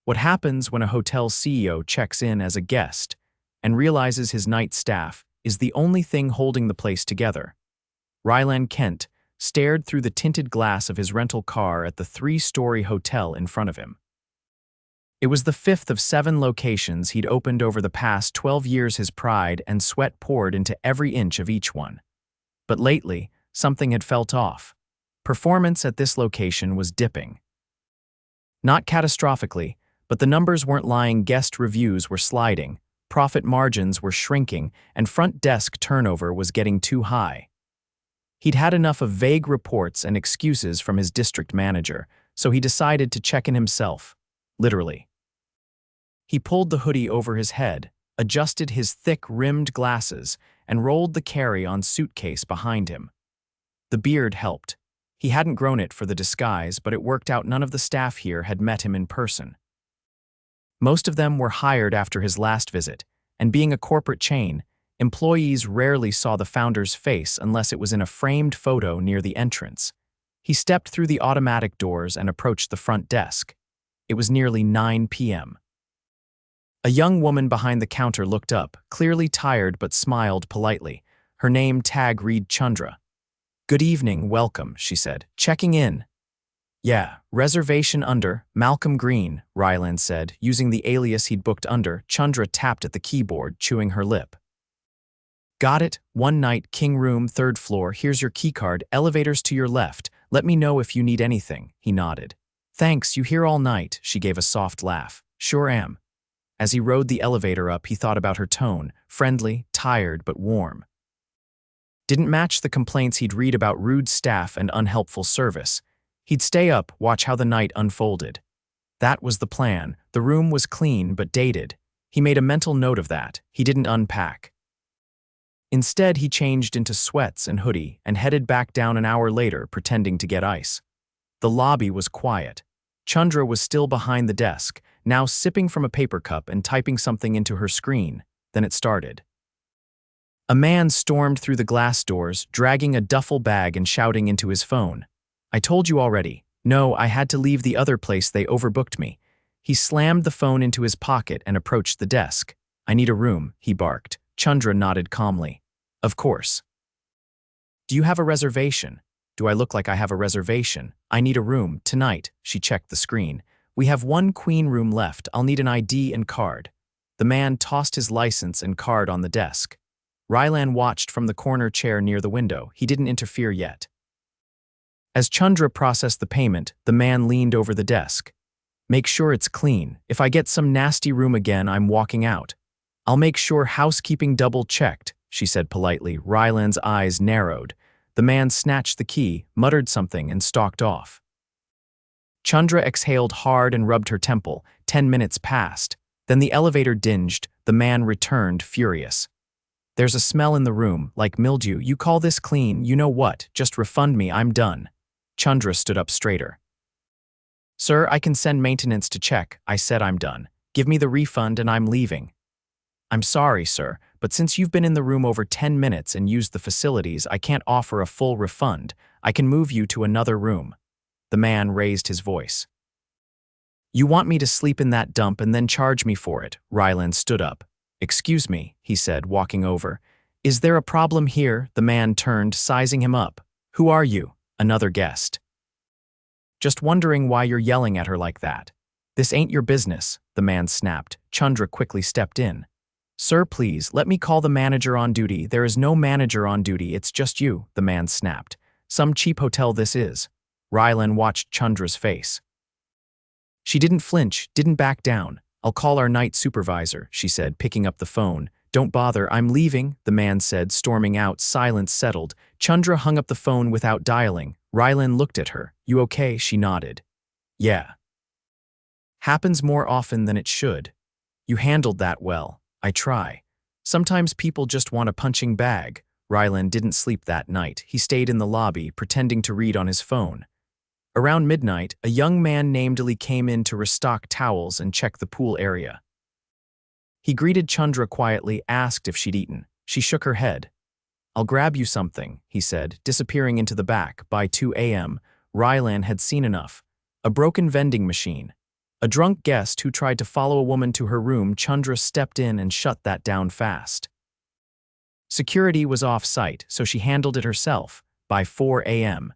What happens when a hotel CEO checks in as a guest and realizes his night staff is the only thing holding the place together. Rylan Kent stared through the tinted glass of his rental car at the three-story hotel in front of him. It was the fifth of 7 locations he'd opened over the past 12 years. His pride and sweat poured into every inch of each one. But lately, something had felt off. Performance at this location was dipping. Not catastrophically, but the numbers weren't lying. Guest reviews were sliding, profit margins were shrinking, and front desk turnover was getting too high. He'd had enough of vague reports and excuses from his district manager, so he decided to check in himself, literally. He pulled the hoodie over his head, adjusted his thick-rimmed glasses, and rolled the carry-on suitcase behind him. The beard helped. He hadn't grown it for the disguise, but it worked out. None of the staff here had met him in person. Most of them were hired after his last visit, and being a corporate chain, employees rarely saw the founder's face unless it was in a framed photo near the entrance. He stepped through the automatic doors and approached the front desk. It was nearly 9 p.m. A young woman behind the counter looked up, clearly tired but smiled politely. Her name tag read Chandra. "Good evening, welcome," she said. "Checking in." "Yeah, reservation under Malcolm Green," Rylan said, using the alias he'd booked under. Chandra tapped at the keyboard, chewing her lip. "Got it. One night, king room, 3rd floor. Here's your keycard. Elevators to your left. Let me know if you need anything." He nodded. "Thanks, you here all night?" She gave a soft laugh. "Sure am." As he rode the elevator up, he thought about her tone, friendly, tired, but warm. Didn't match the complaints he'd read about rude staff and unhelpful service. He'd stay up, watch how the night unfolded. That was the plan. The room was clean but dated. He made a mental note of that. He didn't unpack. Instead, he changed into sweats and hoodie and headed back down an hour later, pretending to get ice. The lobby was quiet. Chandra was still behind the desk, now sipping from a paper cup and typing something into her screen. Then it started. A man stormed through the glass doors, dragging a duffel bag and shouting into his phone. "I told you already. No, I had to leave the other place. They overbooked me." He slammed the phone into his pocket and approached the desk. "I need a room," he barked. Chandra nodded calmly. "Of course." "Do you have a reservation?" "Do I look like I have a reservation? I need a room, tonight." She checked the screen. "We have 1 queen room left. I'll need an ID and card." The man tossed his license and card on the desk. Rylan watched from the corner chair near the window. He didn't interfere yet. As Chandra processed the payment, the man leaned over the desk. "Make sure it's clean. If I get some nasty room again, I'm walking out." "I'll make sure housekeeping double-checked," she said politely. Rylan's eyes narrowed. The man snatched the key, muttered something, and stalked off. Chandra exhaled hard and rubbed her temple. 10 minutes passed. Then the elevator dinged. The man returned, furious. "There's a smell in the room, like mildew. You call this clean? You know what? Just refund me. I'm done." Chandra stood up straighter. "Sir, I can send maintenance to check. I said I'm done. Give me the refund and I'm leaving." "I'm sorry, sir, but since you've been in the room over 10 minutes and used the facilities, I can't offer a full refund. I can move you to another room." The man raised his voice. "You want me to sleep in that dump and then charge me for it?" Rylan stood up. "Excuse me," he said, walking over. "Is there a problem here?" The man turned, sizing him up. "Who are you?" "Another guest." "Just wondering why you're yelling at her like that." "This ain't your business," the man snapped. Chandra quickly stepped in. "Sir, please, let me call the manager on duty." "There is no manager on duty, it's just you," the man snapped. "Some cheap hotel this is." Rylan watched Chandra's face. She didn't flinch, didn't back down. "I'll call our night supervisor," she said, picking up the phone. "Don't bother, I'm leaving," the man said, storming out. Silence settled. Chandra hung up the phone without dialing. Rylan looked at her. "You okay?" She nodded. "Yeah. Happens more often than it should. You handled that well. I try. Sometimes people just want a punching bag." Rylan didn't sleep that night. He stayed in the lobby, pretending to read on his phone. Around midnight, a young man named Lee came in to restock towels and check the pool area. He greeted Chandra quietly, asked if she'd eaten. She shook her head. "I'll grab you something," he said, disappearing into the back. By 2 a.m., Rylan had seen enough. A broken vending machine. A drunk guest who tried to follow a woman to her room, Chandra stepped in and shut that down fast. Security was off-site, so she handled it herself. By 4 a.m.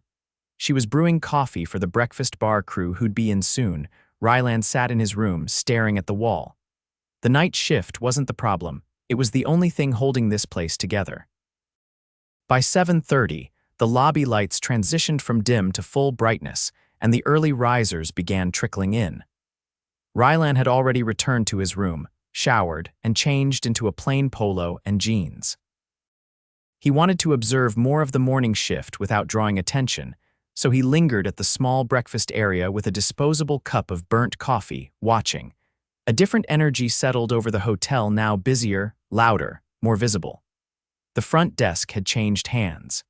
She was brewing coffee for the breakfast bar crew who'd be in soon. Rylan sat in his room, staring at the wall. The night shift wasn't the problem. It was the only thing holding this place together. By 7:30, the lobby lights transitioned from dim to full brightness, and the early risers began trickling in. Rylan had already returned to his room, showered, and changed into a plain polo and jeans. He wanted to observe more of the morning shift without drawing attention, so he lingered at the small breakfast area with a disposable cup of burnt coffee, watching. A different energy settled over the hotel, now busier, louder, more visible. The front desk had changed hands.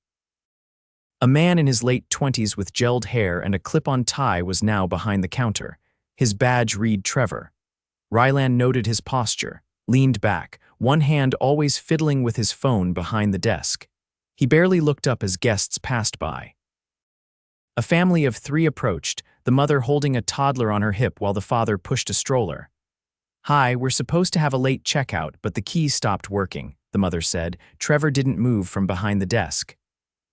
A man in his late 20s with gelled hair and a clip-on tie was now behind the counter. His badge read Trevor. Rylan noted his posture, leaned back, one hand always fiddling with his phone behind the desk. He barely looked up as guests passed by. A family of 3 approached, the mother holding a toddler on her hip while the father pushed a stroller. "Hi, we're supposed to have a late checkout, but the keys stopped working," the mother said. Trevor didn't move from behind the desk.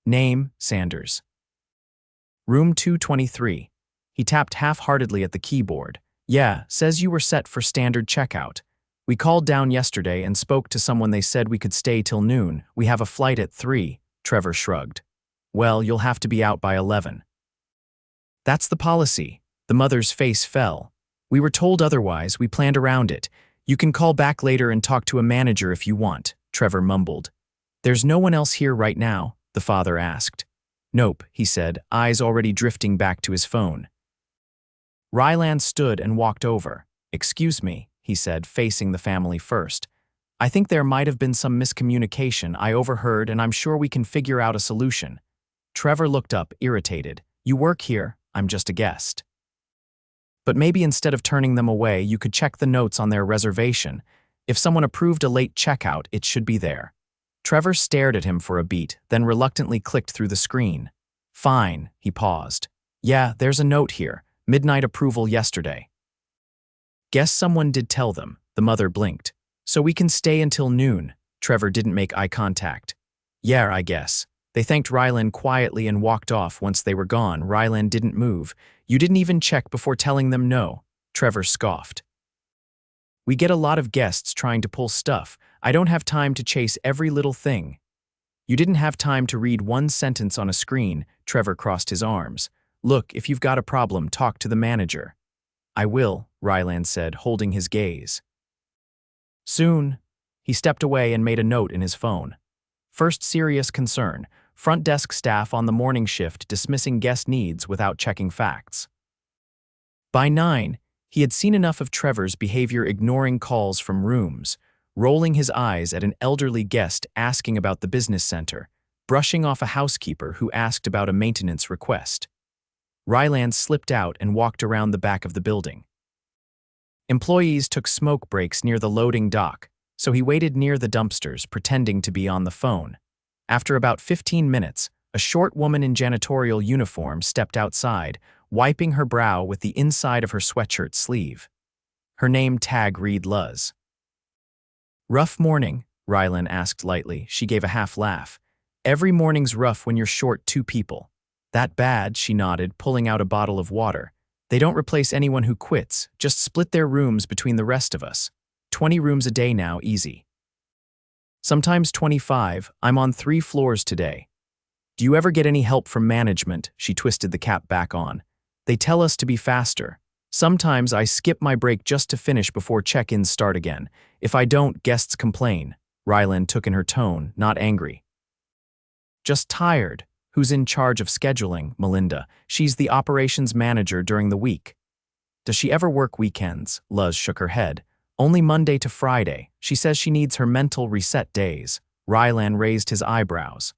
"Name, Sanders." "Room 223. He tapped half-heartedly at the keyboard. "Yeah, says you were set for standard checkout. We called down yesterday and spoke to someone. They said we could stay till noon. We have a flight at 3. Trevor shrugged. "Well, you'll have to be out by 11. "That's the policy." The mother's face fell. "We were told otherwise. We planned around it. You can call back later and talk to a manager if you want," Trevor mumbled. "There's no one else here right now?" the father asked. "Nope," he said, eyes already drifting back to his phone. Rylan stood and walked over. "Excuse me," he said, facing the family first. "I think there might have been some miscommunication I overheard, and I'm sure we can figure out a solution." Trevor looked up, irritated. "You work here, I'm just a guest. But maybe instead of turning them away, you could check the notes on their reservation. If someone approved a late checkout, it should be there." Trevor stared at him for a beat, then reluctantly clicked through the screen. "Fine," he paused. "Yeah, there's a note here. Midnight approval yesterday." "Guess someone did tell them," the mother blinked. "So we can stay until noon." Trevor didn't make eye contact. "Yeah, I guess." They thanked Rylan quietly and walked off. Once they were gone, Rylan didn't move. "You didn't even check before telling them no," Trevor scoffed. "We get a lot of guests trying to pull stuff. I don't have time to chase every little thing." "You didn't have time to read one sentence on a screen," Trevor crossed his arms. "Look, if you've got a problem, talk to the manager." "I will," Rylan said, holding his gaze. "Soon." He stepped away and made a note in his phone. First serious concern, front desk staff on the morning shift dismissing guest needs without checking facts. By 9, he had seen enough of Trevor's behavior, ignoring calls from rooms, rolling his eyes at an elderly guest asking about the business center, brushing off a housekeeper who asked about a maintenance request. Rylan slipped out and walked around the back of the building. Employees took smoke breaks near the loading dock, so he waited near the dumpsters, pretending to be on the phone. After about 15 minutes, a short woman in janitorial uniform stepped outside, wiping her brow with the inside of her sweatshirt sleeve. Her name tag read Luz. "Rough morning?" Rylan asked lightly. She gave a half laugh. "Every morning's rough when you're short 2 people. "That bad?" she nodded, pulling out a bottle of water. "They don't replace anyone who quits, just split their rooms between the rest of us. 20 rooms a day now, easy. Sometimes 25, I'm on 3 floors today. Do you ever get any help from management?" She twisted the cap back on. "They tell us to be faster. Sometimes I skip my break just to finish before check-ins start again. If I don't, guests complain." Rylan took in her tone, not angry. "Just tired." "Who's in charge of scheduling?" "Melinda. She's the operations manager during the week." "Does she ever work weekends?" Luz shook her head. "Only Monday to Friday. She says she needs her mental reset days." Rylan raised his eyebrows.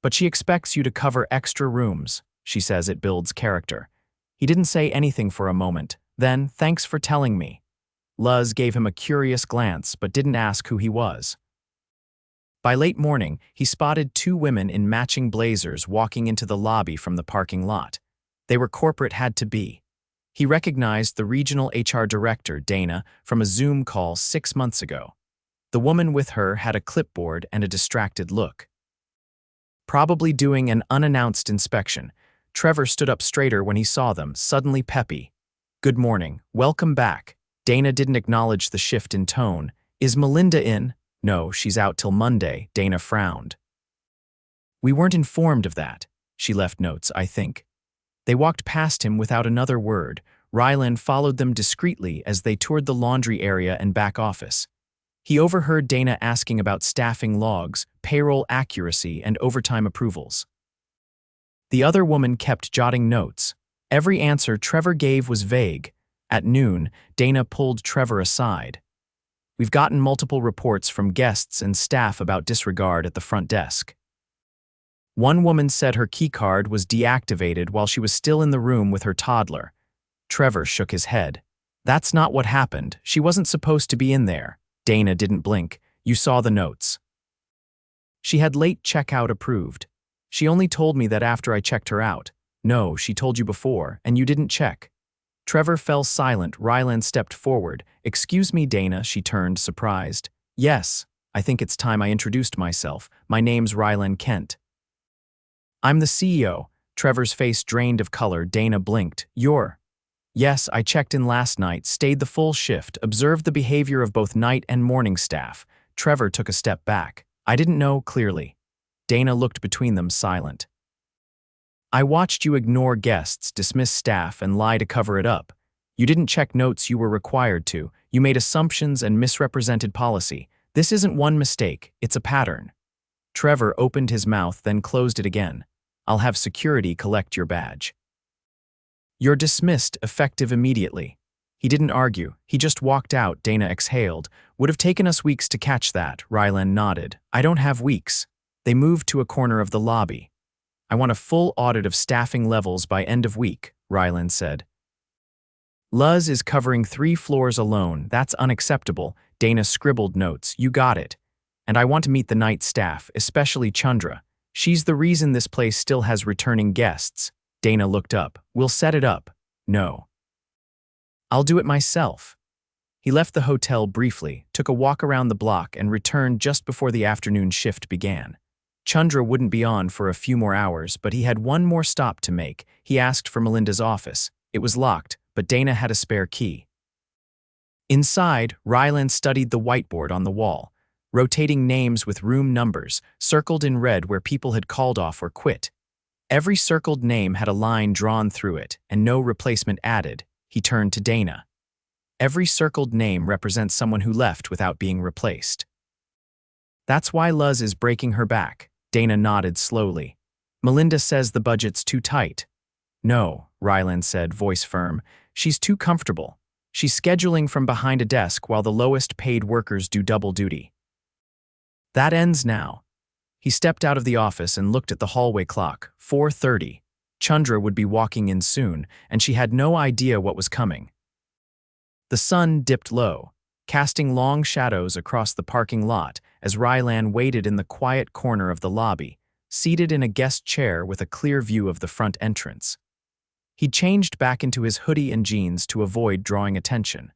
"But she expects you to cover extra rooms. She says it builds character." He didn't say anything for a moment. Then, "Thanks for telling me." Luz gave him a curious glance, but didn't ask who he was. By late morning, he spotted 2 women in matching blazers walking into the lobby from the parking lot. They were corporate had to be. He recognized the regional HR director, Dana, from a Zoom call 6 months ago. The woman with her had a clipboard and a distracted look. Probably doing an unannounced inspection, Trevor stood up straighter when he saw them, suddenly peppy. "Good morning. Welcome back." Dana didn't acknowledge the shift in tone. "Is Melinda in?" "No, she's out till Monday," Dana frowned. "We weren't informed of that." She left notes, I think. They walked past him without another word. Rylan followed them discreetly as they toured the laundry area and back office. He overheard Dana asking about staffing logs, payroll accuracy, and overtime approvals. The other woman kept jotting notes. Every answer Trevor gave was vague. At noon, Dana pulled Trevor aside. "We've gotten multiple reports from guests and staff about disregard at the front desk." One woman said her keycard was deactivated while she was still in the room with her toddler. Trevor shook his head. "That's not what happened. She wasn't supposed to be in there." Dana didn't blink. "You saw the notes." "She had late checkout approved. She only told me that after I checked her out." "No, she told you before, and you didn't check." Trevor fell silent. Rylan stepped forward. "Excuse me, Dana," she turned, surprised. "Yes, I think it's time I introduced myself. My name's Rylan Kent." "I'm the CEO." Trevor's face drained of color. Dana blinked. "You're—" "Yes, I checked in last night, stayed the full shift, observed the behavior of both night and morning staff." Trevor took a step back. "I didn't know clearly." Dana looked between them, silent. "I watched you ignore guests, dismiss staff, and lie to cover it up. You didn't check notes you were required to. You made assumptions and misrepresented policy. This isn't one mistake, it's a pattern." Trevor opened his mouth, then closed it again. "I'll have security collect your badge." "You're dismissed, effective immediately." He didn't argue. He just walked out. Dana exhaled. "Would have taken us weeks to catch that." Rylan nodded. "I don't have weeks." They moved to a corner of the lobby. "I want a full audit of staffing levels by end of week," Rylan said. "Luz is covering 3 floors alone. That's unacceptable." Dana scribbled notes. "You got it. And I want to meet the night staff, especially Chandra. She's the reason this place still has returning guests." Dana looked up. "We'll set it up." "No. I'll do it myself." He left the hotel briefly, took a walk around the block, and returned just before the afternoon shift began. Chandra wouldn't be on for a few more hours, but he had one more stop to make. He asked for Melinda's office. It was locked, but Dana had a spare key. Inside, Rylan studied the whiteboard on the wall, rotating names with room numbers, circled in red where people had called off or quit. Every circled name had a line drawn through it, and no replacement added. He turned to Dana. "Every circled name represents someone who left without being replaced. That's why Luz is breaking her back." Dana nodded slowly. "Melinda says the budget's too tight." "No," Rylan said, voice firm. "She's too comfortable. She's scheduling from behind a desk while the lowest paid workers do double duty." "That ends now." He stepped out of the office and looked at the hallway clock. 4:30. Chandra would be walking in soon, and she had no idea what was coming. The sun dipped low, casting long shadows across the parking lot as Rylan waited in the quiet corner of the lobby, seated in a guest chair with a clear view of the front entrance. He changed back into his hoodie and jeans to avoid drawing attention.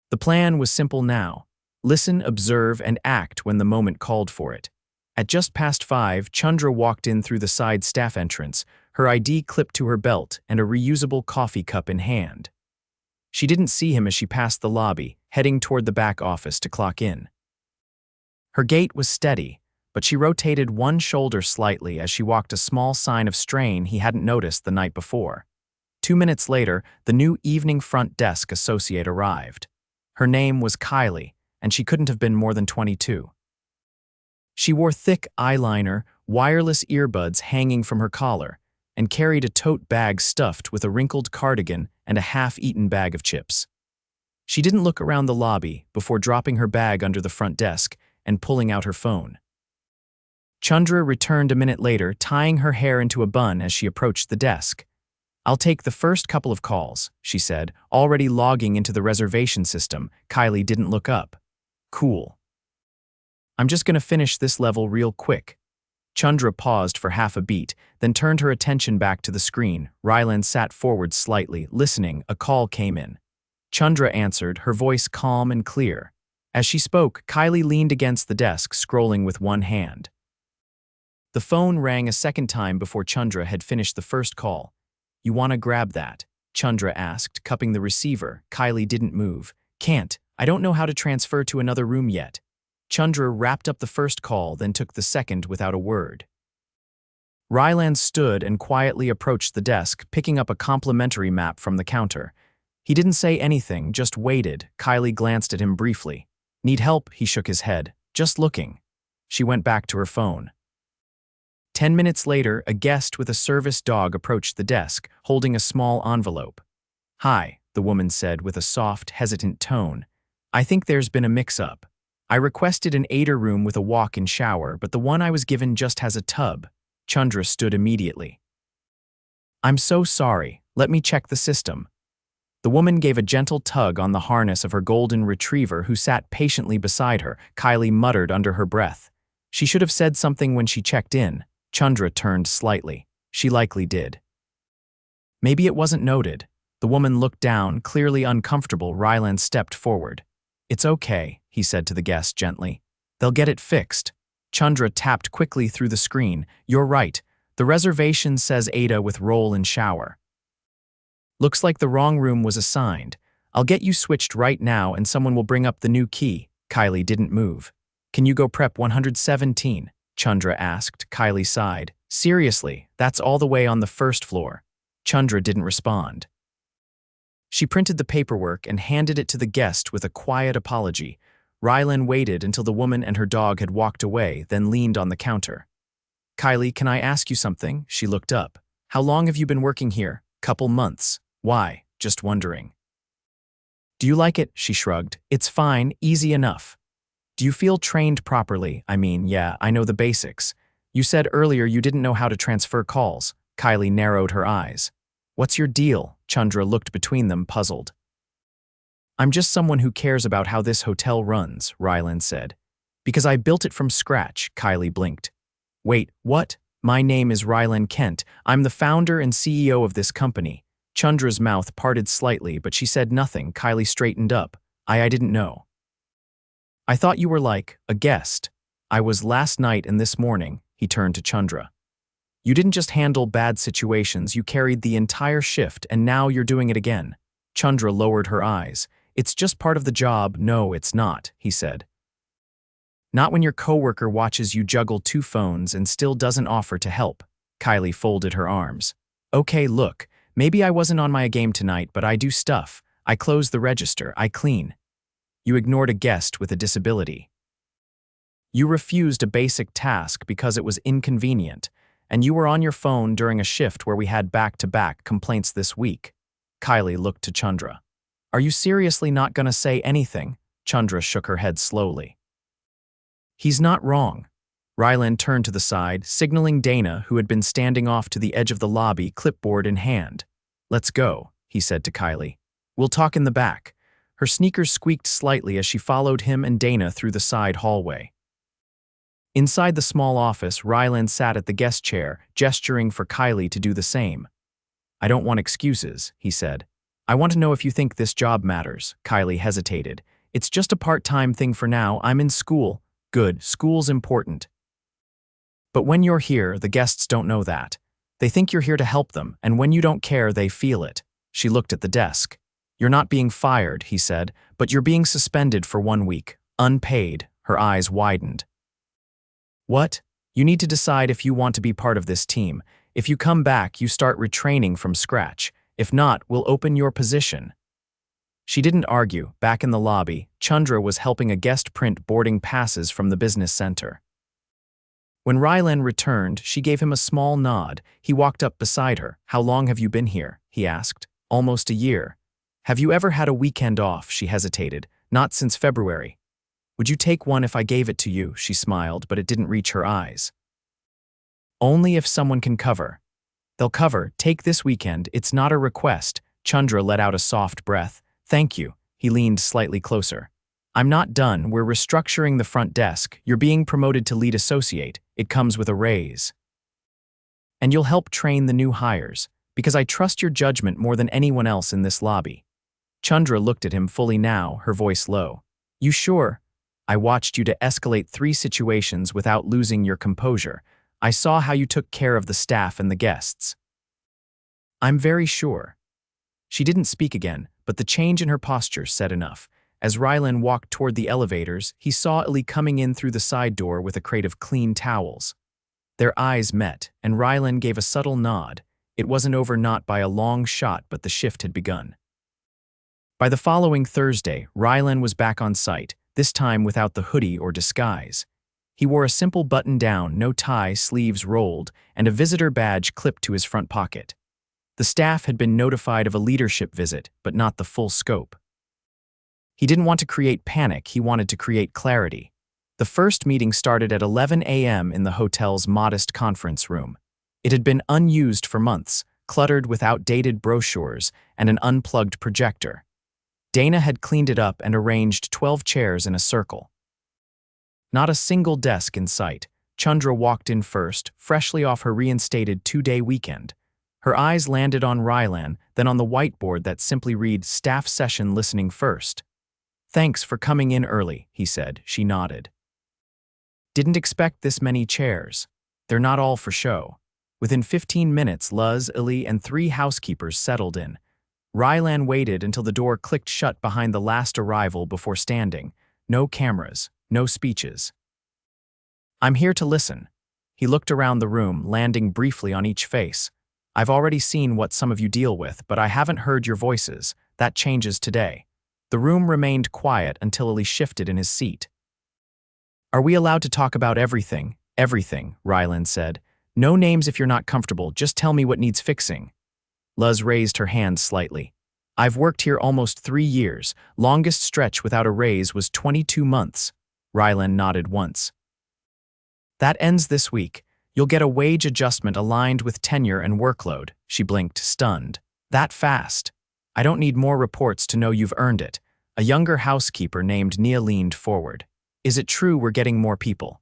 The plan was simple now: listen, observe, and act when the moment called for it. At just past 5, Chandra walked in through the side staff entrance, her ID clipped to her belt and a reusable coffee cup in hand. She didn't see him as she passed the lobby, heading toward the back office to clock in. Her gait was steady, but she rotated one shoulder slightly as she walked, a small sign of strain he hadn't noticed the night before. 2 minutes later, the new evening front desk associate arrived. Her name was Kylie, and she couldn't have been more than 22. She wore thick eyeliner, wireless earbuds hanging from her collar, and carried a tote bag stuffed with a wrinkled cardigan and a half-eaten bag of chips. She didn't look around the lobby before dropping her bag under the front desk and pulling out her phone. Chandra returned a minute later, tying her hair into a bun as she approached the desk. "I'll take the first couple of calls," she said, already logging into the reservation system. Kylie didn't look up. "Cool. I'm just gonna finish this level real quick." Chandra paused for half a beat, then turned her attention back to the screen. Rylan sat forward slightly, listening. A call came in. Chandra answered, her voice calm and clear. As she spoke, Kylie leaned against the desk, scrolling with one hand. The phone rang a second time before Chandra had finished the first call. "You want to grab that?" Chandra asked, cupping the receiver. Kylie didn't move. "Can't. I don't know how to transfer to another room yet." Chandra wrapped up the first call, then took the second without a word. Rylan stood and quietly approached the desk, picking up a complimentary map from the counter. He didn't say anything, just waited. Kylie glanced at him briefly. "Need help?" He shook his head. "Just looking." She went back to her phone. 10 minutes later, a guest with a service dog approached the desk, holding a small envelope. "Hi," the woman said with a soft, hesitant tone. "I think there's been a mix-up. I requested an 8er room with a walk-in shower, but the one I was given just has a tub." Chandra stood immediately. "I'm so sorry. Let me check the system." The woman gave a gentle tug on the harness of her golden retriever, who sat patiently beside her. Kylie muttered under her breath. She should have said something when she checked in. Chandra turned slightly. She likely did. Maybe it wasn't noted. The woman looked down, clearly uncomfortable. Rylan stepped forward. "It's okay," he said to the guest gently. "They'll get it fixed." Chandra tapped quickly through the screen. "You're right. The reservation says Ada with roll and shower. Looks like the wrong room was assigned. I'll get you switched right now and someone will bring up the new key." Kylie didn't move. "Can you go prep 117? Chandra asked. Kylie sighed. "Seriously, that's all the way on the first floor." Chandra didn't respond. She printed the paperwork and handed it to the guest with a quiet apology. Rylan waited until the woman and her dog had walked away, then leaned on the counter. "Kylie, can I ask you something?" She looked up. "How long have you been working here?" "Couple months." "Why?" "Just wondering." "Do you like it?" She shrugged. "It's fine, easy enough." "Do you feel trained properly?" "I mean, yeah, I know the basics. You said earlier you didn't know how to transfer calls." Kylie narrowed her eyes. "What's your deal?" Chandra looked between them, puzzled. "I'm just someone who cares about how this hotel runs," Rylan said. "Because I built it from scratch." Kylie blinked. "Wait, what?" "My name is Rylan Kent. I'm the founder and CEO of this company." Chandra's mouth parted slightly, but she said nothing. Kylie straightened up. I didn't know. "I thought you were like, a guest." "I was last night and this morning." He turned to Chandra. "You didn't just handle bad situations, you carried the entire shift, and now you're doing it again." Chandra lowered her eyes. "It's just part of the job." "No, it's not," he said. "Not when your coworker watches you juggle 2 phones and still doesn't offer to help." Kylie folded her arms. "Okay, look, maybe I wasn't on my game tonight, but I do stuff. I close the register, I clean. You ignored a guest with a disability. You refused a basic task because it was inconvenient, and you were on your phone during a shift where we had back-to-back complaints this week." Kylie looked to Chandra. "Are you seriously not gonna say anything?" Chandra shook her head slowly. "He's not wrong." Rylan turned to the side, signaling Dana, who had been standing off to the edge of the lobby, clipboard in hand. "Let's go," he said to Kylie. "We'll talk in the back." Her sneakers squeaked slightly as she followed him and Dana through the side hallway. Inside the small office, Rylan sat at the guest chair, gesturing for Kylie to do the same. "I don't want excuses," he said. "I want to know if you think this job matters." Kylie hesitated. "It's just a part-time thing for now. I'm in school." "Good, school's important. But when you're here, the guests don't know that. They think you're here to help them, and when you don't care, they feel it." She looked at the desk. "You're not being fired," he said, "but you're being suspended for 1 week. Unpaid." Her eyes widened. "What? You need to decide if you want to be part of this team. If you come back, you start retraining from scratch. If not, we'll open your position." She didn't argue. Back in the lobby, Chandra was helping a guest print boarding passes from the business center. When Rylan returned, she gave him a small nod. He walked up beside her. "How long have you been here?" he asked. "Almost a year." "Have you ever had a weekend off?" She hesitated. "Not since February." "Would you take one if I gave it to you?" She smiled, but it didn't reach her eyes. "Only if someone can cover." "They'll cover. Take this weekend. It's not a request." Chandra let out a soft breath. "Thank you." He leaned slightly closer. I'm not done. We're restructuring the front desk. You're being promoted to lead associate. It comes with a raise. And you'll help train the new hires, because I trust your judgment more than anyone else in this lobby. Chandra looked at him fully now, her voice low. You sure? I watched you to escalate 3 situations without losing your composure. I saw how you took care of the staff and the guests. I'm very sure. She didn't speak again, but the change in her posture said enough. As Rylan walked toward the elevators, he saw Ellie coming in through the side door with a crate of clean towels. Their eyes met, and Rylan gave a subtle nod. It wasn't over not by a long shot, but the shift had begun. By the following Thursday, Rylan was back on site, this time without the hoodie or disguise. He wore a simple button-down, no tie, sleeves rolled, and a visitor badge clipped to his front pocket. The staff had been notified of a leadership visit, but not the full scope. He didn't want to create panic, he wanted to create clarity. The first meeting started at 11 a.m. in the hotel's modest conference room. It had been unused for months, cluttered with outdated brochures and an unplugged projector. Dana had cleaned it up and arranged 12 chairs in a circle. Not a single desk in sight. Chandra walked in first, freshly off her reinstated 2-day weekend. Her eyes landed on Rylan, then on the whiteboard that simply read, Staff Session Listening First. Thanks for coming in early, he said. She nodded. Didn't expect this many chairs. They're not all for show. Within 15 minutes, Luz, Illy, and 3 housekeepers settled in. Rylan waited until the door clicked shut behind the last arrival before standing. No cameras, no speeches. I'm here to listen. He looked around the room, landing briefly on each face. I've already seen what some of you deal with, but I haven't heard your voices. That changes today. The room remained quiet until Illy shifted in his seat. Are we allowed to talk about everything? Everything, Rylan said. No names if you're not comfortable, just tell me what needs fixing. Luz raised her hand slightly. I've worked here almost 3 years. Longest stretch without a raise was 22 months. Rylan nodded once. That ends this week. You'll get a wage adjustment aligned with tenure and workload. She blinked, stunned. That fast. I don't need more reports to know you've earned it. A younger housekeeper named Nia leaned forward. Is it true we're getting more people?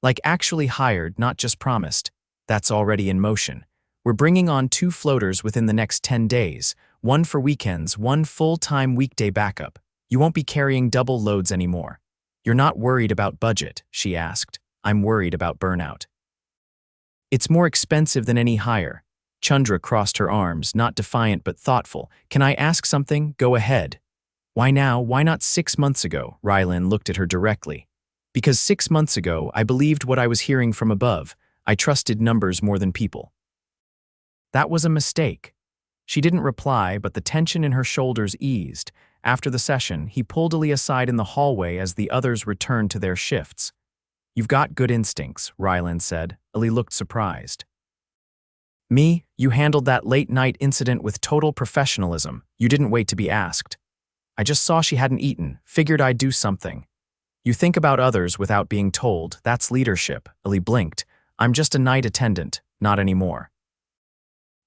Like actually hired, not just promised. That's already in motion. We're bringing on 2 floaters within the next 10 days, 1 for weekends, 1 full-time weekday backup. You won't be carrying double loads anymore. You're not worried about budget, she asked. I'm worried about burnout. It's more expensive than any hire. Chandra crossed her arms, not defiant but thoughtful. Can I ask something? Go ahead. Why now? Why not 6 months ago? Rylan looked at her directly. Because 6 months ago, I believed what I was hearing from above. I trusted numbers more than people. That was a mistake. She didn't reply, but the tension in her shoulders eased. After the session, he pulled Illy aside in the hallway as the others returned to their shifts. You've got good instincts, Rylan said. Illy looked surprised. Me, you handled that late-night incident with total professionalism. You didn't wait to be asked. I just saw she hadn't eaten, figured I'd do something. You think about others without being told. That's leadership. Illy blinked. I'm just a night attendant, not anymore.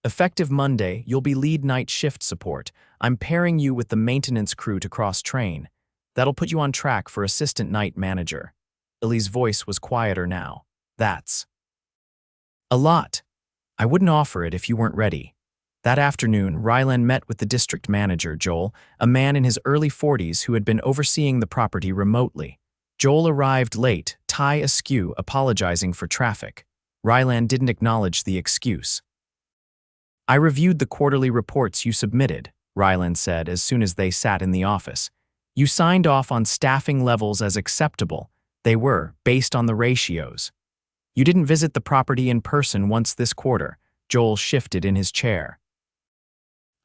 Effective Monday, you'll be lead night shift support. I'm pairing you with the maintenance crew to cross-train. That'll put you on track for assistant night manager. Illy's voice was quieter now. That's a lot. I wouldn't offer it if you weren't ready. That afternoon, Rylan met with the district manager, Joel, a man in his early 40s who had been overseeing the property remotely. Joel arrived late, tie askew, apologizing for traffic. Rylan didn't acknowledge the excuse. I reviewed the quarterly reports you submitted, Rylan said as soon as they sat in the office. You signed off on staffing levels as acceptable. They were, based on the ratios. You didn't visit the property in person once this quarter. Joel shifted in his chair.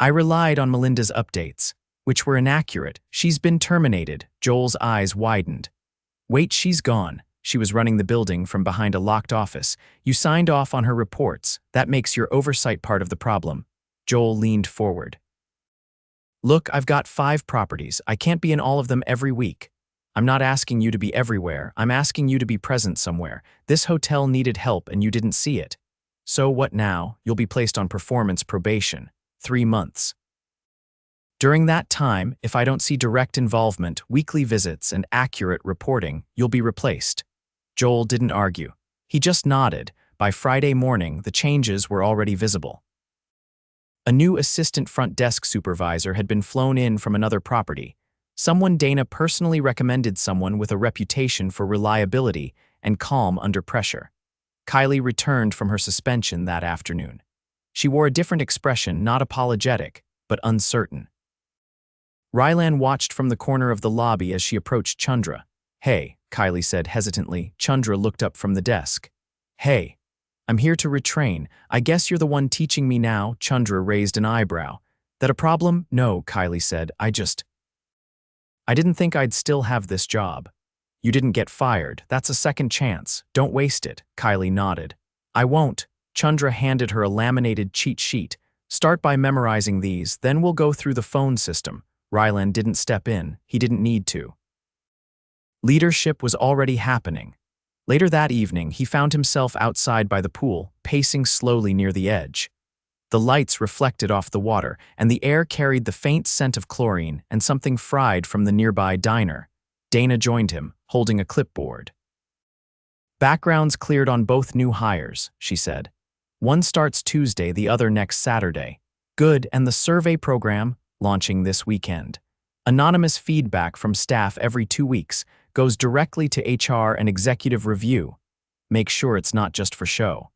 I relied on Melinda's updates, which were inaccurate. She's been terminated. Joel's eyes widened. Wait, she's gone. She was running the building from behind a locked office. You signed off on her reports. That makes your oversight part of the problem. Joel leaned forward. Look, I've got 5 properties. I can't be in all of them every week. I'm not asking you to be everywhere. I'm asking you to be present somewhere. This hotel needed help and you didn't see it. So what now? You'll be placed on performance probation. 3 months. During that time, if I don't see direct involvement, weekly visits, and accurate reporting, you'll be replaced. Joel didn't argue. He just nodded. By Friday morning, the changes were already visible. A new assistant front desk supervisor had been flown in from another property. Someone Dana personally recommended, someone with a reputation for reliability and calm under pressure. Kylie returned from her suspension that afternoon. She wore a different expression, not apologetic, but uncertain. Rylan watched from the corner of the lobby as she approached Chandra. "Hey," Kylie said hesitantly. Chandra looked up from the desk. "Hey, I'm here to retrain. I guess you're the one teaching me now." Chandra raised an eyebrow. "That a problem?" "No," Kylie said. I didn't think I'd still have this job." "You didn't get fired. That's a second chance. Don't waste it." Kylie nodded. "I won't." Chandra handed her a laminated cheat sheet. "Start by memorizing these, then we'll go through the phone system." Rylan didn't step in. He didn't need to. Leadership was already happening. Later that evening, he found himself outside by the pool, pacing slowly near the edge. The lights reflected off the water, and the air carried the faint scent of chlorine and something fried from the nearby diner. Dana joined him, holding a clipboard. "Backgrounds cleared on both new hires," she said. "One starts Tuesday, the other next Saturday. Good, and the survey program, launching this weekend. Anonymous feedback from staff every 2 weeks, goes directly to HR and executive review. Make sure it's not just for show.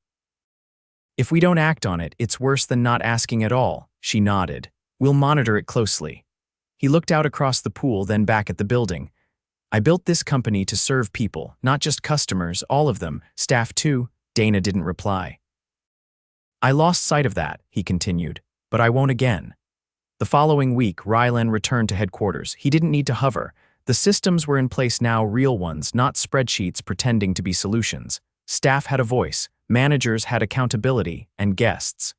If we don't act on it, it's worse than not asking at all." She nodded. "We'll monitor it closely." He looked out across the pool, then back at the building. "I built this company to serve people, not just customers, all of them, staff too." Dana didn't reply. "I lost sight of that," he continued, "but I won't again." The following week, Rylan returned to headquarters. He didn't need to hover. The systems were in place now, real ones, not spreadsheets pretending to be solutions. Staff had a voice. Managers had accountability, and guests.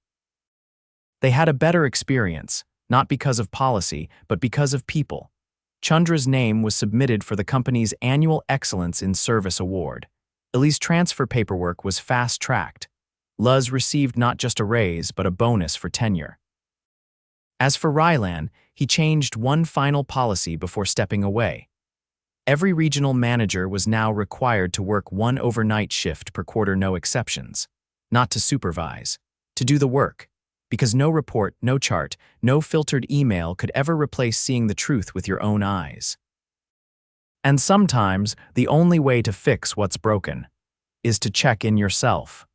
They had a better experience, not because of policy, but because of people. Chandra's name was submitted for the company's annual Excellence in Service Award. Ellie's transfer paperwork was fast-tracked. Luz received not just a raise, but a bonus for tenure. As for Rylan, he changed one final policy before stepping away. Every regional manager was now required to work one overnight shift per quarter, no exceptions. Not to supervise, to do the work. Because no report, no chart, no filtered email could ever replace seeing the truth with your own eyes. And sometimes, the only way to fix what's broken is to check in yourself.